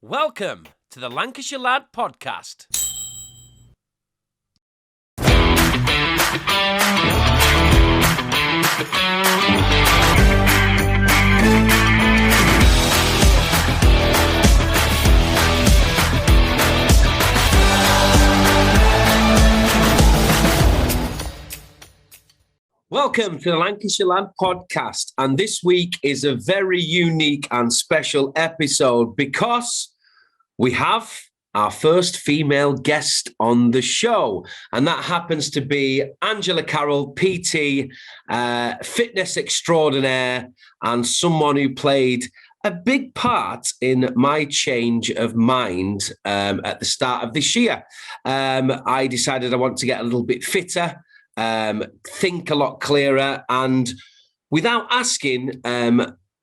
Welcome to the Lancashire Lad podcast. Welcome to the Lancashire Lad podcast, and this week is a very unique and special episode because we have our first female guest on the show, and that happens to be Angela Carroll, PT, fitness extraordinaire, and someone who played a big part in my change of mind at the start of this year. I decided I want to get a little bit fitter, think a lot clearer, and without asking,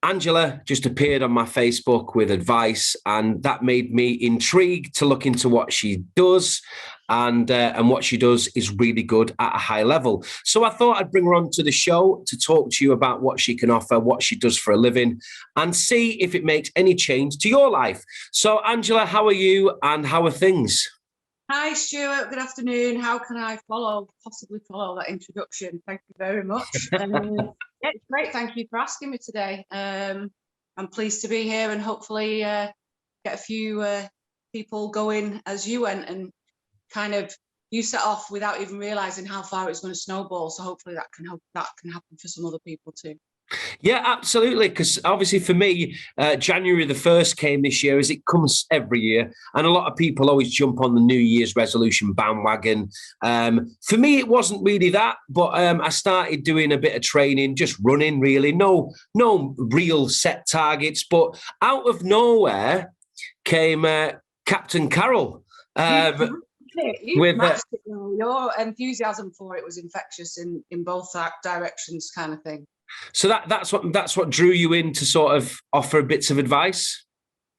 Angela just appeared on my Facebook with advice, and that made me intrigued to look into what she does, and what she does is really good at a high level. So I thought I'd bring her on to the show to talk to you about what she can offer, what she does for a living, and see if it makes any change to your life. So Angela, how are you and how are things? Hi, Stuart. Good afternoon. How can I possibly follow that introduction? Thank you very much. Yeah, it's great. Thank you for asking me today. I'm pleased to be here and hopefully get a few people going as you went, and kind of you set off without even realising how far it's going to snowball. So hopefully that can happen for some other people too. Yeah, absolutely. Because obviously for me, January the 1st came this year, as it comes every year. And a lot of people always jump on the New Year's resolution bandwagon. For me, it wasn't really that. But I started doing a bit of training, just running, really. No real set targets. But out of nowhere came Captain Carroll. Your enthusiasm for it was infectious in both directions, kind of thing. So that's what drew you in to sort of offer bits of advice?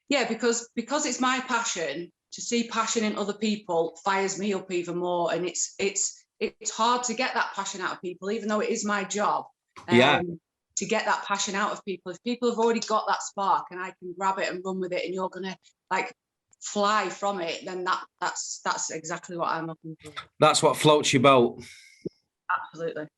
Yeah, because it's my passion. To see passion in other people fires me up even more, and it's hard to get that passion out of people, even though it is my job. To get that passion out of people. If people have already got that spark and I can grab it and run with it, and you're gonna like fly from it, then that's exactly what I'm looking for. That's what floats your boat. Absolutely.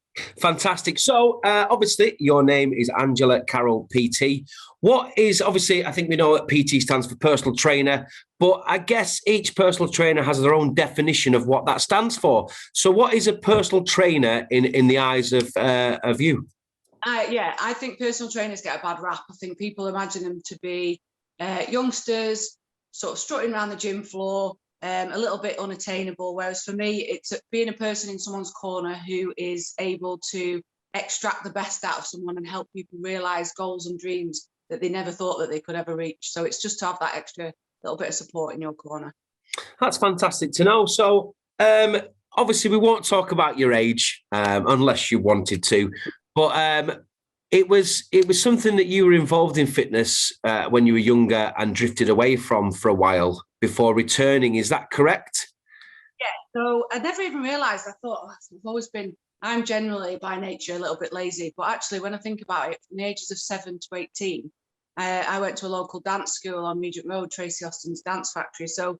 Fantastic. So obviously your name is Angela Carroll PT. What is, obviously, I think we know that PT stands for personal trainer, but I guess each personal trainer has their own definition of what that stands for. So what is a personal trainer in the eyes of you? I think personal trainers get a bad rap. I think people imagine them to be youngsters sort of strutting around the gym floor, a little bit unattainable, whereas for me it's being a person in someone's corner who is able to extract the best out of someone and help people realize goals and dreams that they never thought that they could ever reach. So it's just to have that extra little bit of support in your corner. That's fantastic to know. So obviously we won't talk about your age unless you wanted to, but it was something that you were involved in fitness when you were younger and drifted away from for a while before returning. Is that correct? Yeah. So I never even realised. I thought I'm generally by nature a little bit lazy, but actually when I think about it, from the ages of 7 to 18, I went to a local dance school on Regent Road, Tracy Austin's Dance Factory. So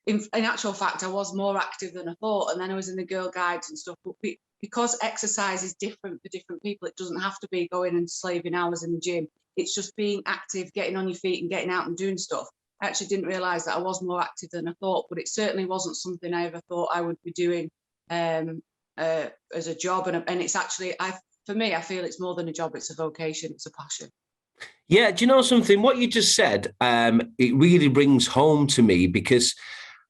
in actual fact, I was more active than I thought. And then I was in the Girl Guides and stuff. But because exercise is different for different people, it doesn't have to be going and slaving hours in the gym. It's just being active, getting on your feet and getting out and doing stuff. I actually didn't realise that I was more active than I thought, but it certainly wasn't something I ever thought I would be doing as a job. And it's actually, for me, I feel it's more than a job. It's a vocation. It's a passion. Yeah. Do you know something? What you just said, it really brings home to me, because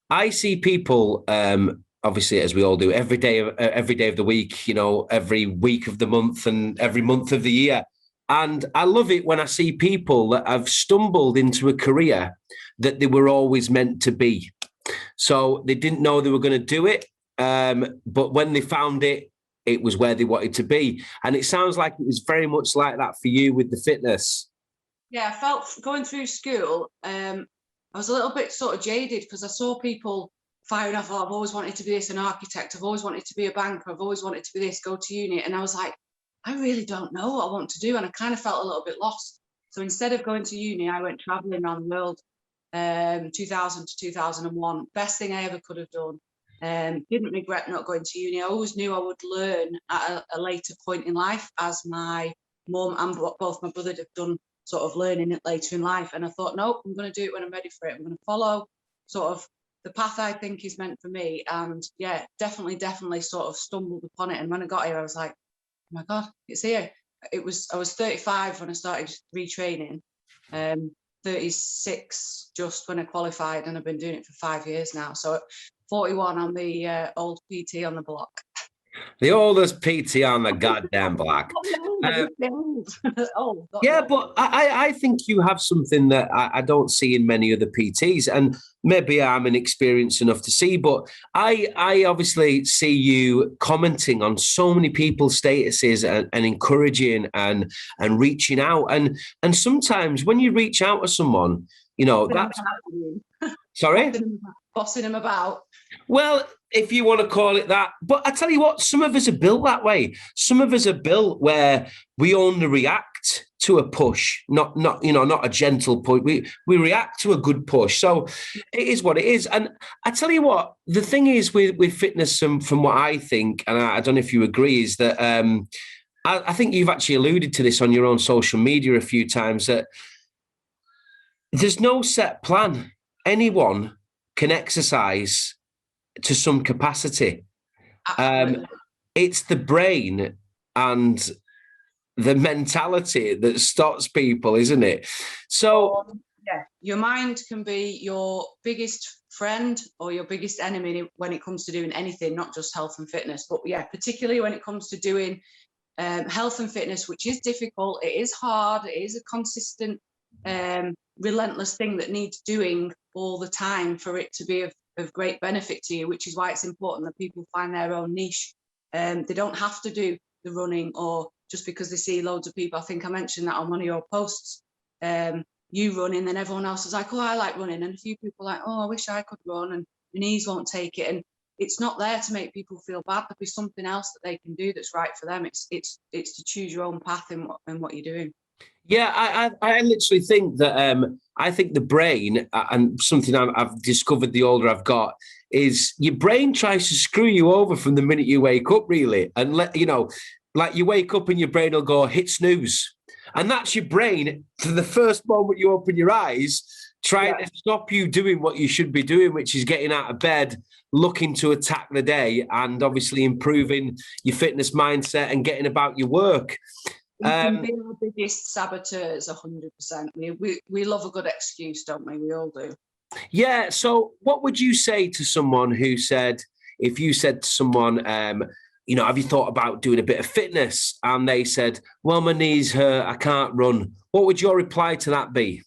I see people, obviously, as we all do, every day of the week, every week of the month and every month of the year. And I love it when I see people that have stumbled into a career that they were always meant to be. So they didn't know they were going to do it. But when they found it, it was where they wanted to be. And it sounds like it was very much like that for you with the fitness. Yeah, I felt going through school, I was a little bit sort of jaded because I saw people firing off, I've always wanted to be an architect, I've always wanted to be a banker, I've always wanted to be this, go to uni. And I was like, I really don't know what I want to do. And I kind of felt a little bit lost. So instead of going to uni, I went traveling around the world 2000 to 2001. Best thing I ever could have done. Didn't regret not going to uni. I always knew I would learn at a later point in life, as my mum and both my brother have done sort of learning it later in life. And I thought, nope, I'm going to do it when I'm ready for it. I'm going to follow sort of the path I think is meant for me. And yeah, definitely sort of stumbled upon it. And when I got here, I was like, oh my God, it's here. I was 35 when I started retraining, 36 just when I qualified, and I've been doing it for 5 years now. So 41, I'm the old PT on the block. The oldest PT on the goddamn block. Yeah, but I think you have something that I don't see in many other PTs, and maybe I'm inexperienced enough to see, but I obviously see you commenting on so many people's statuses and encouraging and reaching out. And sometimes when you reach out to someone, you know, that's... Sorry? Bossing them about. Well, if you want to call it that. But I tell you what, some of us are built that way. Some of us are built where we only react to a push, not a gentle push. We react to a good push. So it is what it is. And I tell you what, the thing is with fitness, from what I think, and I don't know if you agree, is that I think you've actually alluded to this on your own social media a few times, that there's no set plan. Anyone can exercise to some capacity. It's the brain and the mentality that stops people, isn't it? So yeah, your mind can be your biggest friend or your biggest enemy when it comes to doing anything, not just health and fitness. But yeah, particularly when it comes to doing health and fitness, which is difficult, it is hard, it is a consistent relentless thing that needs doing all the time for it to be of great benefit to you, which is why it's important that people find their own niche. They don't have to do the running, or just because they see loads of people. I think I mentioned that on one of your posts, you running, then everyone else is like, oh, I like running, and a few people are like, oh, I wish I could run, and my knees won't take it. And it's not there to make people feel bad. There'll be something else that they can do that's right for them. It's to choose your own path in what you're doing. Yeah, I literally think that I think the brain, and something I've discovered the older I've got, is your brain tries to screw you over from the minute you wake up, really. And like you wake up and your brain will go, hit snooze. And that's your brain, for the first moment you open your eyes, trying to stop you doing what you should be doing, which is getting out of bed, looking to attack the day, and obviously improving your fitness mindset and getting about your work. We can be our biggest saboteurs, 100%. We love a good excuse, don't we? We all do. Yeah. So what would you say to someone who said, if you said to someone, have you thought about doing a bit of fitness? And they said, well, my knees hurt, I can't run. What would your reply to that be?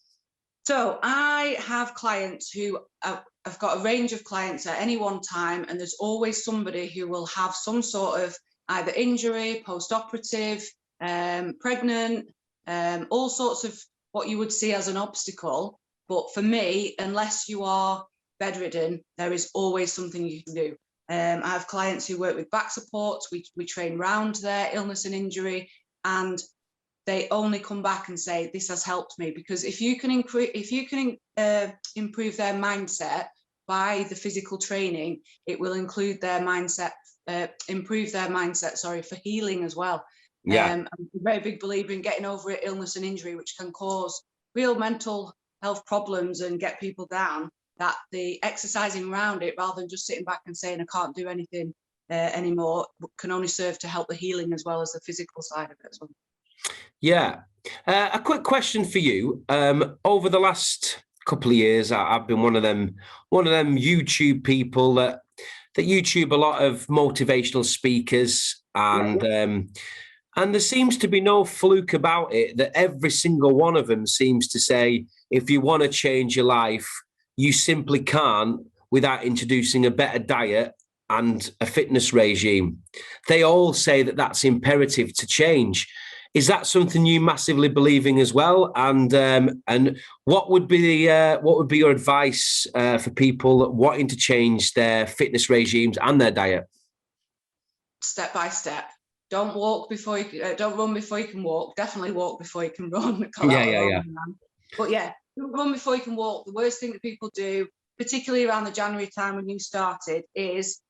So I have clients who I've got a range of clients at any one time, and there's always somebody who will have some sort of either injury, post-operative, pregnant, all sorts of what you would see as an obstacle. But for me, unless you are bedridden, there is always something you can do. I have clients who work with back supports. We train round their illness and injury, and they only come back and say, this has helped me. Because if you can improve their mindset by the physical training, it will include their mindset, improve their mindset, for healing as well. Yeah. I'm a very big believer in getting over illness and injury, which can cause real mental health problems and get people down, that the exercising around it, rather than just sitting back and saying, I can't do anything anymore, can only serve to help the healing as well as the physical side of it as well. Yeah. A quick question for you. Over the last couple of years, I've been one of them YouTube people that YouTube a lot of motivational speakers, and there seems to be no fluke about it, that every single one of them seems to say, if you want to change your life, you simply can't without introducing a better diet and a fitness regime. They all say that that's imperative to change. Is that something you massively believe in as well? And what would be your advice for people wanting to change their fitness regimes and their diet? Step by step. Don't walk don't run before you can walk. Definitely walk before you can run. Yeah. But yeah, run before you can walk. The worst thing that people do, particularly around the January time when you started, is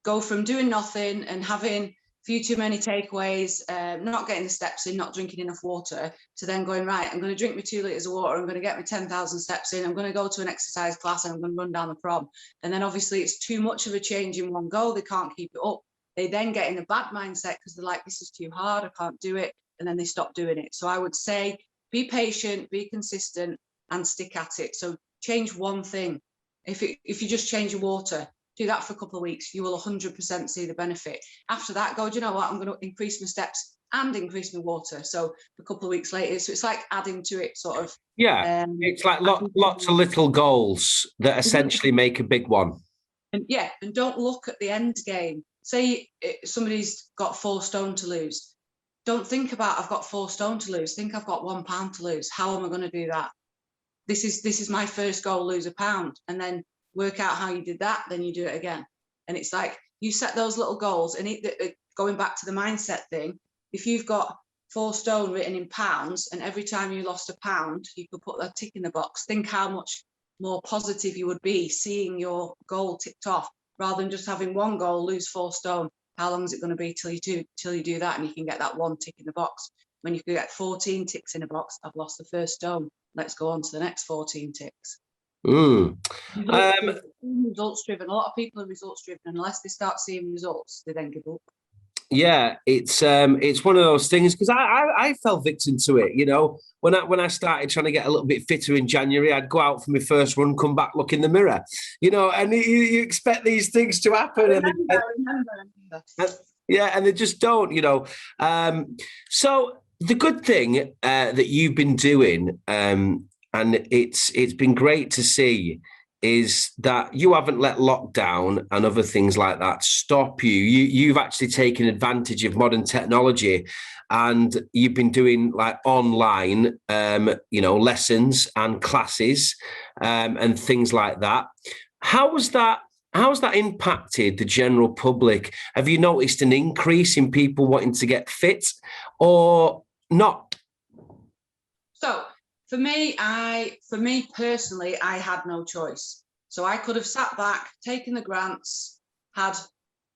go from doing nothing and having a few too many takeaways, not getting the steps in, not drinking enough water, to then going, right, I'm going to drink my 2 litres of water, I'm going to get my 10,000 steps in, I'm going to go to an exercise class and I'm going to run down the prom. And then obviously it's too much of a change in one go. They can't keep it up. They then get in a bad mindset because they're like, this is too hard, I can't do it. And then they stop doing it. So I would say, be patient, be consistent, and stick at it. So change one thing. If you just change your water, do that for a couple of weeks, you will 100% see the benefit. After that, go, do you know what? I'm going to increase my steps and increase my water. So a couple of weeks later, so it's like adding to it, sort of. Yeah, it's like lots of little goals that essentially make a big one. And yeah, and don't look at the end game. Say somebody's got 4 stone to lose. Don't think about, I've got 4 stone to lose. Think I've got £1 to lose. How am I going to do that? This is my first goal, lose £1, and then work out how you did that, then you do it again. And it's like, you set those little goals, and going back to the mindset thing, if you've got 4 stone written in pounds, and every time you lost £1, you could put that tick in the box. Think how much more positive you would be seeing your goal ticked off, rather than just having one goal, lose 4 stone. How long is it going to be till you do that, and you can get that one tick in the box? When you can get 14 ticks in a box, I've lost the first stone. Let's go on to the next 14 ticks. Results driven. A lot of people are results driven, and unless they start seeing results, they then give up. Yeah, it's one of those things, because I fell victim to it. You know, when I started trying to get a little bit fitter in January, I'd go out for my first run, come back, look in the mirror. You know, and you expect these things to happen, I remember. Yeah, and they just don't. You know, so the good thing that you've been doing, and it's been great to see, is that you haven't let lockdown and other things like that stop you. You've actually taken advantage of modern technology, and you've been doing like online, lessons and classes, and things like that. How's that impacted the general public? Have you noticed an increase in people wanting to get fit or not? So for me personally, I had no choice. So I could have sat back, taken the grants, had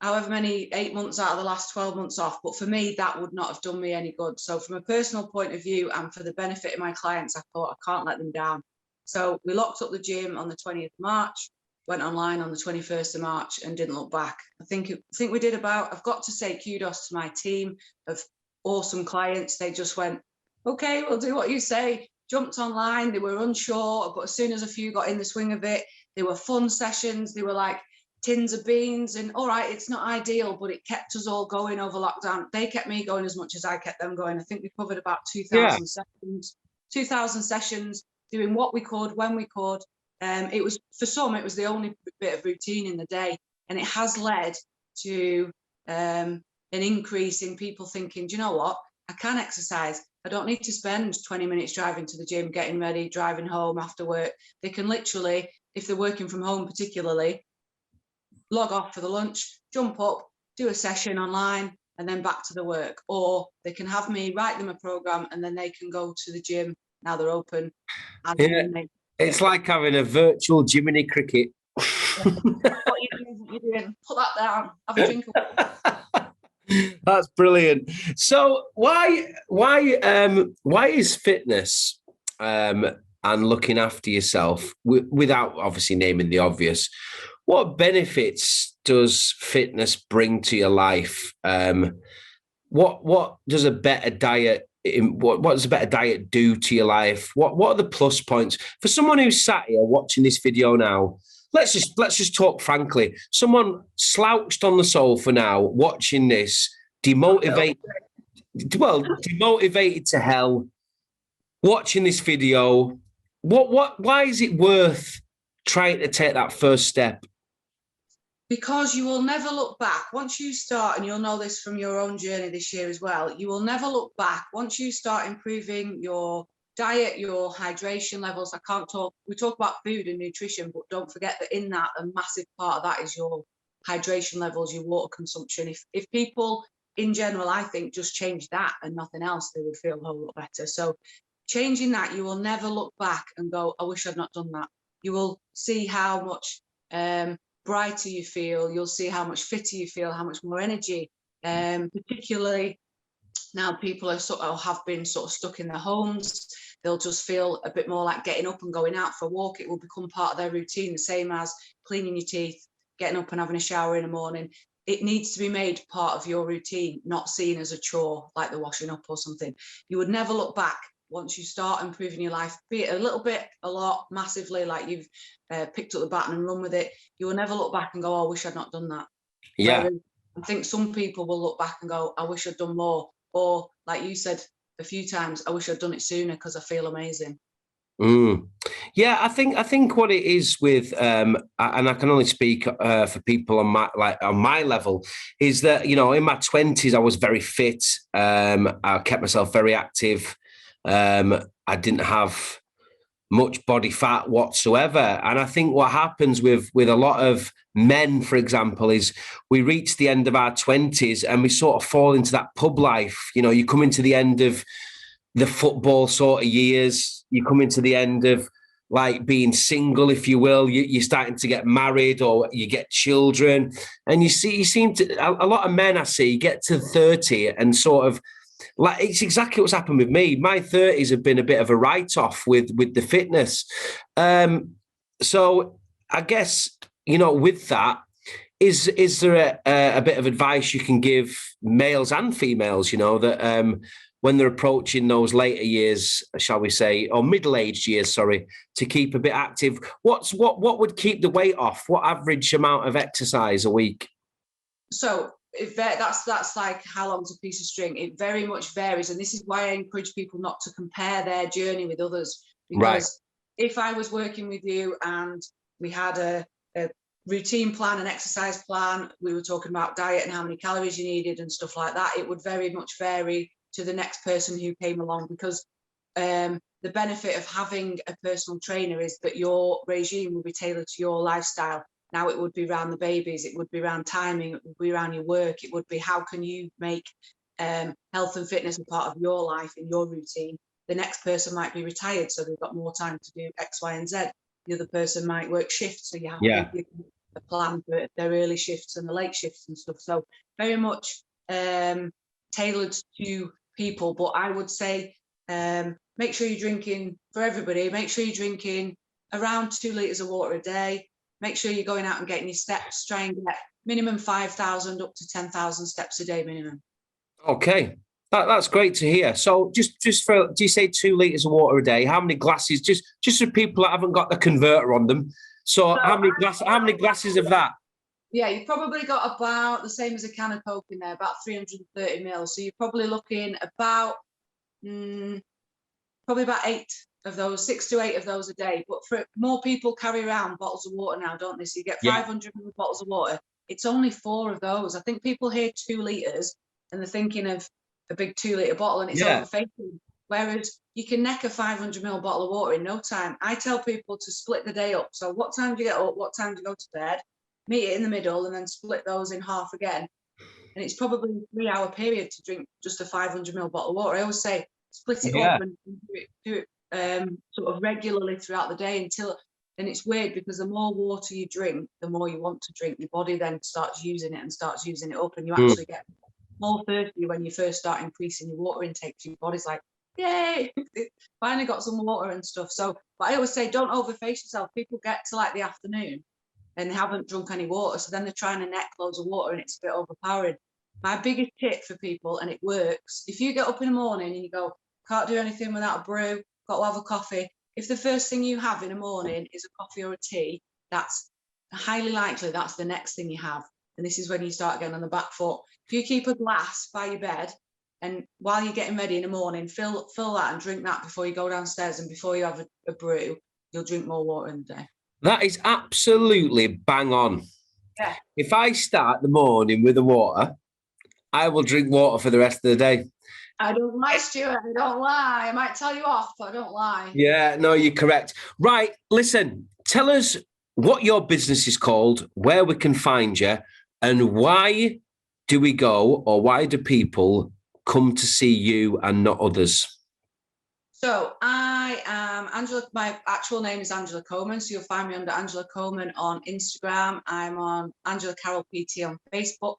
however many 8 months out of the last 12 months off. But for me, that would not have done me any good. So from a personal point of view, and for the benefit of my clients, I thought I can't let them down. So we locked up the gym on the 20th of March, went online on the 21st of March, and didn't look back. I think we did I've got to say kudos to my team of awesome clients. They just went, okay, we'll do what you say. Jumped online. They were unsure, but as soon as a few got in the swing of it, they were fun sessions. They were like tins of beans, and all right, it's not ideal, but it kept us all going over lockdown. They kept me going as much as I kept them going. I think we covered about 2,000 sessions, 2,000 sessions, doing what we could when we could. It was, for some, it was the only bit of routine in the day, and it has led to an increase in people thinking, do you know what? I can exercise. I don't need to spend 20 minutes driving to the gym, getting ready, driving home after work. They can literally, if they're working from home particularly, log off for the lunch, jump up, do a session online, and then back to the work. Or they can have me write them a program, and then they can go to the gym. Now they're open. It's like having a virtual Jiminy Cricket. What you're doing, put that down, have a drink. That's brilliant. So why is fitness and looking after yourself, without obviously naming the obvious, what benefits does fitness bring to your life? What does a better diet what does a better diet do to your life? What are the plus points for someone who's sat here watching this video now? Let's just talk frankly. Someone slouched on the sofa now, watching this, demotivated to hell, watching this video. Why is it worth trying to take that first step? Because you will never look back. Once you start, and you'll know this from your own journey this year as well, you will never look back. Once you start improving your diet, your hydration levels, we talk about food and nutrition, but don't forget that in that, a massive part of that is your hydration levels, your water consumption. If people in general, I think, just change that and nothing else, they would feel a whole lot better. So changing that, you will never look back and go, I wish I'd not done that. You will see how much brighter you feel. You'll see how much fitter you feel, how much more energy. Particularly now people are have been sort of stuck in their homes. They'll just feel a bit more like getting up and going out for a walk. It will become part of their routine, the same as cleaning your teeth, getting up and having a shower in the morning. It needs to be made part of your routine, not seen as a chore like the washing up or something. You would never look back once you start improving your life, be it a little bit, a lot, massively, like you've picked up the baton and run with it. You will never look back and go, oh, I wish I'd not done that. Yeah. Whereas I think some people will look back and go, I wish I'd done more. Or like you said a few times, I wish I'd done it sooner because I feel amazing. Yeah, I think what it is with, and I can only speak for people on my level, is that, you know, in my 20s I was very fit. I kept myself very active. I didn't have much body fat whatsoever, and I think what happens with a lot of men, for example, is we reach the end of our 20s and we sort of fall into that pub life. You know, you come into the end of the football sort of years, you come into the end of like being single, if you will. You're starting to get married or you get children, and you seem to, a lot of men I see get to 30 and sort of, like, it's exactly what's happened with me. My 30s have been a bit of a write-off with the fitness. So I guess, you know, with that, is there a bit of advice you can give males and females, you know, that when they're approaching those later years, shall we say, or middle-aged years, sorry, to keep a bit active? What would keep the weight off? What average amount of exercise a week? So that's like how long's a piece of string. It very much varies, and this is why I encourage people not to compare their journey with others. Because if I was working with you and we had a routine plan, an exercise plan, we were talking about diet and how many calories you needed and stuff like that, it would very much vary to the next person who came along, because the benefit of having a personal trainer is that your regime will be tailored to your lifestyle. Now it would be around the babies, it would be around timing, it would be around your work, it would be how can you make health and fitness a part of your life and your routine. The next person might be retired, so they've got more time to do X, Y, and Z. The other person might work shifts, so you have to give a plan for their early shifts and the late shifts and stuff. So very much tailored to people. But I would say make sure you're drinking, for everybody, make sure you're drinking around 2 litres of water a day. Make sure you're going out and getting your steps. Try and get minimum 5,000 up to 10,000 steps a day minimum. Okay, that's great to hear. So just for, do you say 2 litres of water a day? How many glasses? Just for people that haven't got the converter on them. So how many glasses of that? Yeah, you've probably got about the same as a can of Coke in there, about 330 mils. So you're probably looking about probably about 8 of those, 6 to 8 of those a day. But for more people carry around bottles of water now, don't they? So you get 500 bottles of water. It's only 4 of those. I think people hear 2 litres and they're thinking of a big 2 litre bottle, and it's overfacing. Whereas you can neck a 500 ml bottle of water in no time. I tell people to split the day up. So what time do you get up? What time do you go to bed? Meet it in the middle and then split those in half again. And it's probably a 3-hour period to drink just a 500 ml bottle of water. I always say split it up and do it sort of regularly throughout the day until, and it's weird because the more water you drink, the more you want to drink. Your body then starts using it and starts using it up, and you actually get more thirsty when you first start increasing your water intake. So your body's like, yay, finally got some water and stuff. So, but I always say don't overface yourself. People get to like the afternoon and they haven't drunk any water, so then they're trying to neck loads of water and it's a bit overpowering. My biggest tip for people, and it works, if you get up in the morning and you go, can't do anything without a brew, got to have a coffee. If the first thing you have in the morning is a coffee or a tea, that's highly likely that's the next thing you have. And this is when you start getting on the back foot. If you keep a glass by your bed, and while you're getting ready in the morning, fill that and drink that before you go downstairs, and before you have a brew, you'll drink more water in the day. That is absolutely bang on. Yeah. If I start the morning with the water, I will drink water for the rest of the day. I don't lie, Stuart. I don't lie. I might tell you off, but I don't lie. Yeah, no, you're correct. Right, listen, tell us what your business is called, where we can find you, and why do we go, or why do people come to see you and not others? So I am Angela. My actual name is Angela Coleman, so you'll find me under Angela Coleman on Instagram. I'm on Angela Carroll PT on Facebook.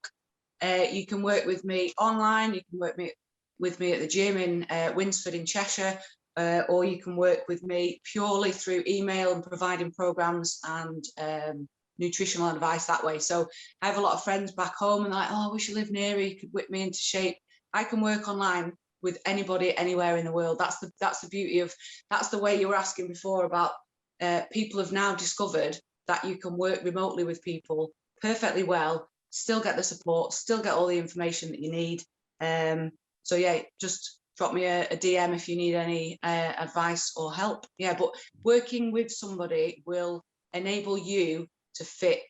You can work with me online. You can work with me at the gym in Winsford in Cheshire, or you can work with me purely through email and providing programs and nutritional advice that way. So I have a lot of friends back home and they're like, oh, I wish you lived near you, could whip me into shape. I can work online with anybody anywhere in the world. That's the beauty of, that's the way you were asking before about people have now discovered that you can work remotely with people perfectly well, still get the support, still get all the information that you need. So yeah, just drop me a DM if you need any advice or help. Yeah, but working with somebody will enable you to fit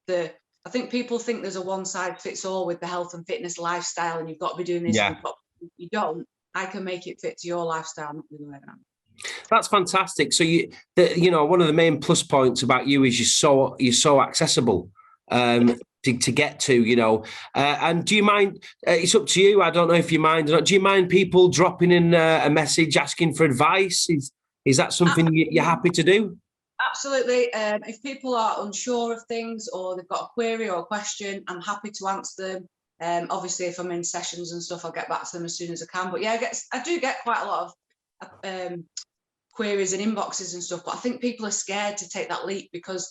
I think people think there's a one size fits all with the health and fitness lifestyle and you've got to be doing this. Yeah. You don't. I can make it fit to your lifestyle, not the other way around. That's fantastic. So one of the main plus points about you is you're so accessible to get to, and do you mind? It's up to you. I don't know if you mind or not. Do you mind people dropping in a message asking for advice? Is that something you're happy to do? Absolutely. If people are unsure of things or they've got a query or a question, I'm happy to answer them. Obviously, if I'm in sessions and stuff, I'll get back to them as soon as I can. But yeah, I do get quite a lot of queries and inboxes and stuff. But I think people are scared to take that leap because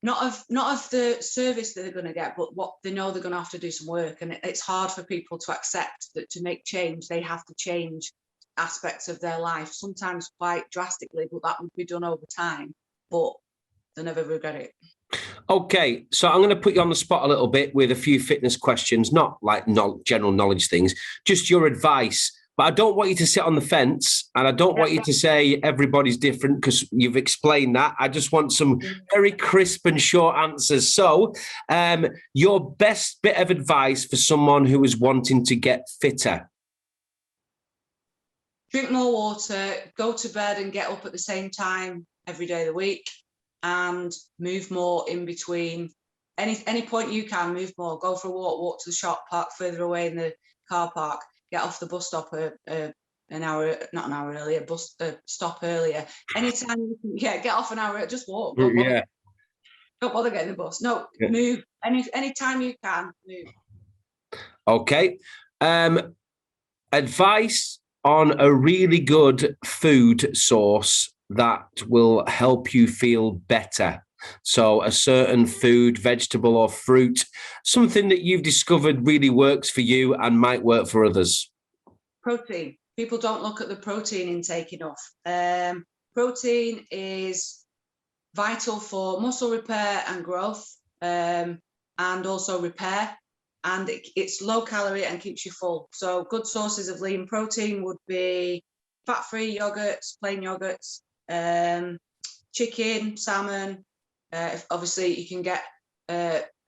not of the service that they're going to get, but what they know they're going to have to do some work. And it's hard for people to accept that to make change, they have to change aspects of their life, sometimes quite drastically, but that would be done over time, but they never regret it. Okay, so I'm going to put you on the spot a little bit with a few fitness questions, not like general knowledge things, just your advice. But I don't want you to sit on the fence and I don't want you to say everybody's different because you've explained that. I just want some very crisp and short answers. So your best bit of advice for someone who is wanting to get fitter? Drink more water, go to bed and get up at the same time every day of the week, and move more in between. Any point you can, move more. Go for a walk to the shop, park further away in the car park, get off the bus stop stop earlier. Anytime you can, get off an hour, just walk. Don't bother getting the bus. No, move. Anytime you can, move. Okay. Advice on a really good food source that will help you feel better. So a certain food, vegetable or fruit, something that you've discovered really works for you and might work for others. Protein. People don't look at the protein intake enough. Protein is vital for muscle repair and growth, and also repair. And it's low calorie and keeps you full. So good sources of lean protein would be fat-free yogurts, plain yogurts, chicken, salmon. Obviously, you can get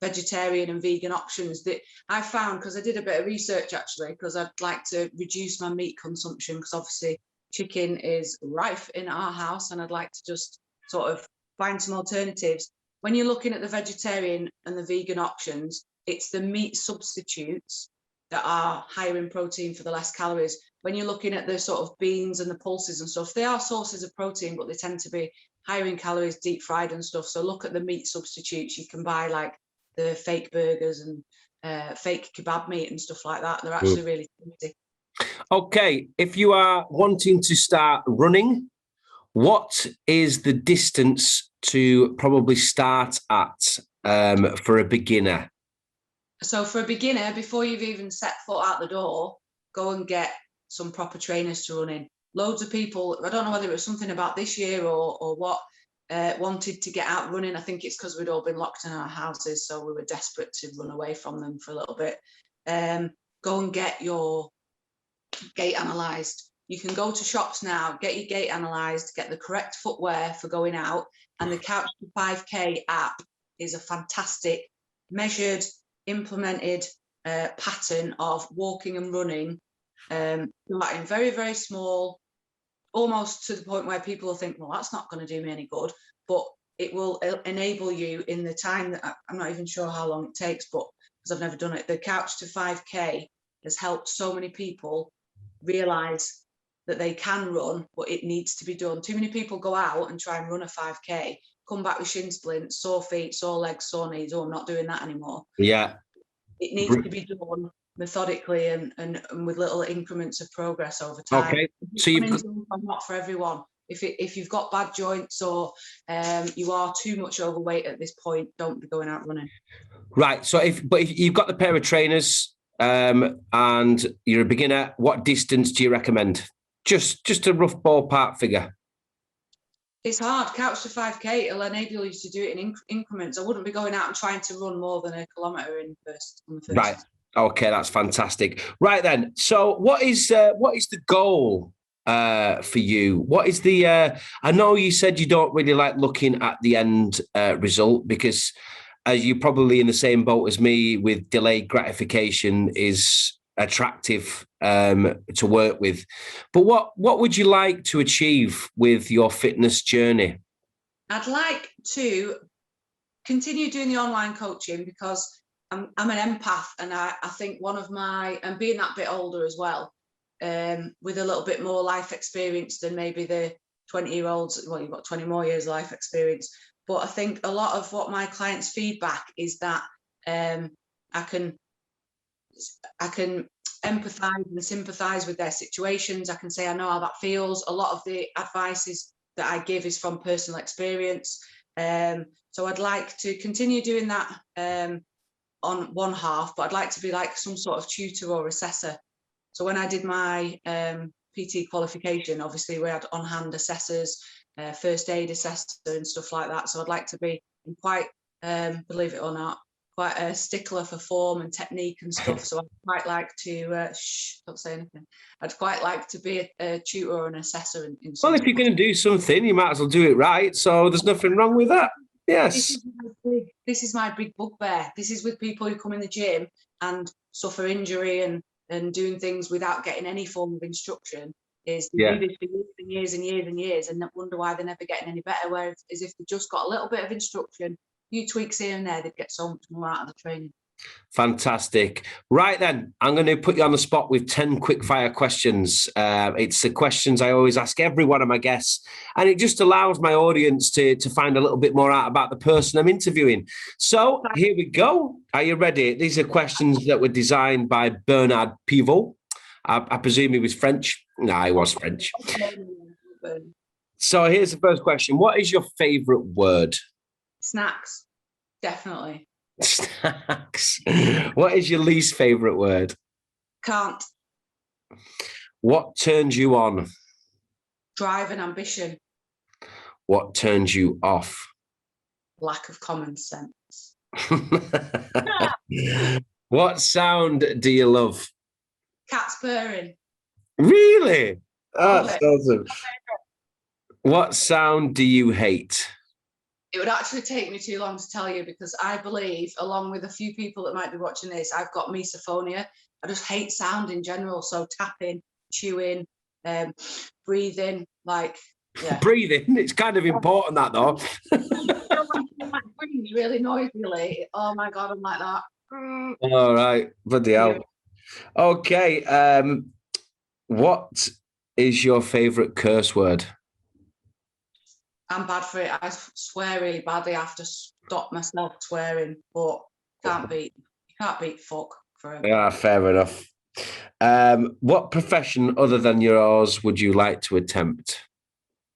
vegetarian and vegan options that I found, because I did a bit of research actually, because I'd like to reduce my meat consumption, because obviously chicken is rife in our house and I'd like to just sort of find some alternatives. When you're looking at the vegetarian and the vegan options, it's the meat substitutes that are higher in protein for the less calories. When you're looking at the sort of beans and the pulses and stuff, they are sources of protein, but they tend to be higher in calories, deep fried and stuff. So look at the meat substitutes. You can buy like the fake burgers and fake kebab meat and stuff like that. They're actually really tasty. Okay, if you are wanting to start running, what is the distance to probably start at for a beginner? So for a beginner, before you've even set foot out the door, go and get some proper trainers to run in. Loads of people, I don't know whether it was something about this year or what, wanted to get out running. I think it's because we'd all been locked in our houses, so we were desperate to run away from them for a little bit. Go and get your gait analysed. You can go to shops now, get your gait analysed, get the correct footwear for going out, and the Couch to 5K app is a fantastic measured, implemented pattern of walking and running, in very, very small, almost to the point where people will think, well, that's not going to do me any good, but it will enable you in the time that I'm not even sure how long it takes, but because I've never done it, the Couch to 5K has helped so many people realise that they can run, but it needs to be done. Too many people go out and try and run a 5K, come back with shin splints, sore feet, sore legs, sore knees. Oh, I'm not doing that anymore. Yeah. It needs to be done methodically and with little increments of progress over time. Okay. So you've not for everyone. If you've got bad joints or you are too much overweight at this point, don't be going out running. Right. So if you've got the pair of trainers and you're a beginner, what distance do you recommend? Just a rough ballpark figure. It's hard. Couch to 5K, it'll enable you to do it in increments. I wouldn't be going out and trying to run more than 1 kilometre on the first. Right. Okay, that's fantastic. Right then. So what is the goal for you? What is the I know you said you don't really like looking at the end result because as you're probably in the same boat as me with delayed gratification is attractive to work with. But what would you like to achieve with your fitness journey? I'd like to continue doing the online coaching because I'm an empath, and I think one of my, and being that bit older as well, with a little bit more life experience than maybe the 20-year-olds, well, you've got 20 more years life experience, but I think a lot of what my clients' feedback is that I can empathise and sympathise with their situations. I can say I know how that feels. A lot of the advice that I give is from personal experience. So I'd like to continue doing that on one half, but I'd like to be like some sort of tutor or assessor. So when I did my PT qualification, obviously we had on-hand assessors, first aid assessor and stuff like that. So I'd like to be quite, believe it or not, quite a stickler for form and technique and stuff. So I'd quite like to, don't say anything. I'd quite like to be a tutor or an assessor. Well, if you're going to do something, you might as well do it right. So there's nothing wrong with that. Yes. This is my big bugbear. This is with people who come in the gym and suffer injury and doing things without getting any form of instruction. Is they do this for years and years and years and wonder why they're never getting any better. Whereas if they just got a little bit of instruction, few tweaks here and there, they'd get so much more out of the training. Fantastic. Right then, I'm going to put you on the spot with 10 quick fire questions. It's the questions I always ask every one of my guests, and it just allows my audience to find a little bit more out about the person I'm interviewing. So here we go. Are you ready? These are questions that were designed by Bernard Pivot. I presume he was French. No, he was French. So here's the first question. What is your favourite word? Snacks, definitely. Snacks. What is your least favourite word? Can't. What turns you on? Drive and ambition. What turns you off? Lack of common sense. What sound do you love? Cats purring. Really? Oh, that's awesome. What sound do you hate? It would actually take me too long to tell you because I believe, along with a few people that might be watching this, I've got misophonia. I just hate sound in general. So tapping, chewing, breathing, like, yeah. Breathing? It's kind of important, that, though. I breathe really noisily. Oh, my God, I'm like that. All right. Bloody hell. Okay. What is your favourite curse word? I'm bad for it. I swear really badly. I have to stop myself swearing, but you can't beat fuck for it. Yeah, fair enough. What profession other than yours would you like to attempt?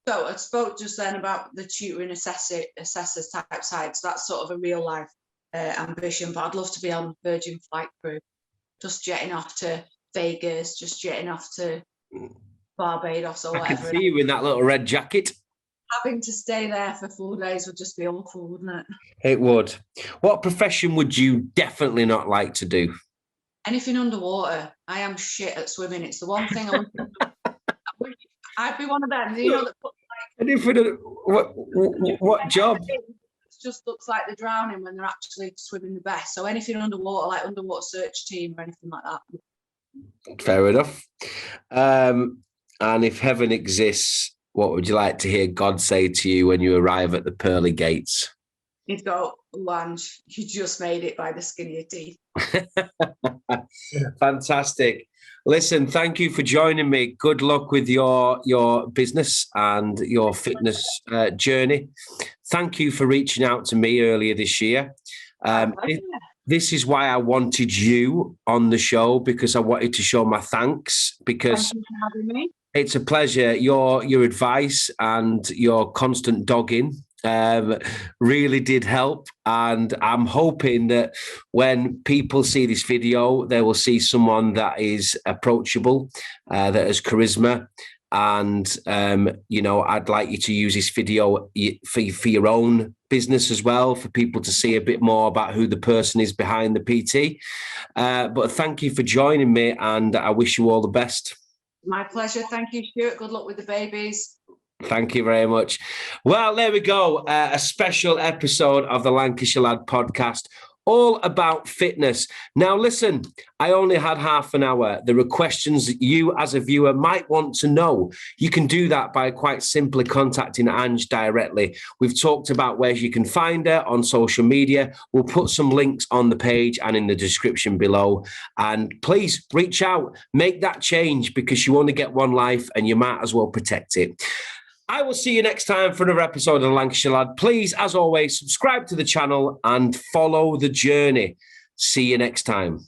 So I spoke just then about the tutoring assessors type side. So that's sort of a real life ambition, but I'd love to be on Virgin flight crew, just jetting off to Vegas, just jetting off to Barbados or whatever. I can see you in that little red jacket. Having to stay there for 4 days would just be awful, wouldn't it? It would. What profession would you definitely not like to do? Anything underwater. I am shit at swimming. It's the one thing I wish I'd be one of them, you know, that put what job? It just looks like they're drowning when they're actually swimming the best. So anything underwater, like underwater search team or anything like that. Fair enough. And if heaven exists, what would you like to hear God say to you when you arrive at the pearly gates? He'd go, Lange, you just made it by the skin of your teeth. Fantastic. Listen, thank you for joining me. Good luck with your business and your fitness journey. Thank you for reaching out to me earlier this year. This is why I wanted you on the show, because I wanted to show my thanks. Because Thank you for having me. It's a pleasure. Your advice and your constant dogging really did help. And I'm hoping that when people see this video, they will see someone that is approachable, that has charisma. And, I'd like you to use this video for your own business as well, for people to see a bit more about who the person is behind the PT. But thank you for joining me, and I wish you all the best. My pleasure. Thank you, Stuart. Good luck with the babies. Thank you very much. Well, there we go. A special episode of the Lancashire Lad podcast, all about fitness. Now, listen, I only had half an hour. There are questions that you as a viewer might want to know. You can do that by quite simply contacting Ange directly. We've talked about where you can find her on social media. We'll put some links on the page and in the description below. And please reach out, make that change, because you only get one life and you might as well protect it. I will see you next time for another episode of the Lancashire Lad. Please, as always, subscribe to the channel and follow the journey. See you next time.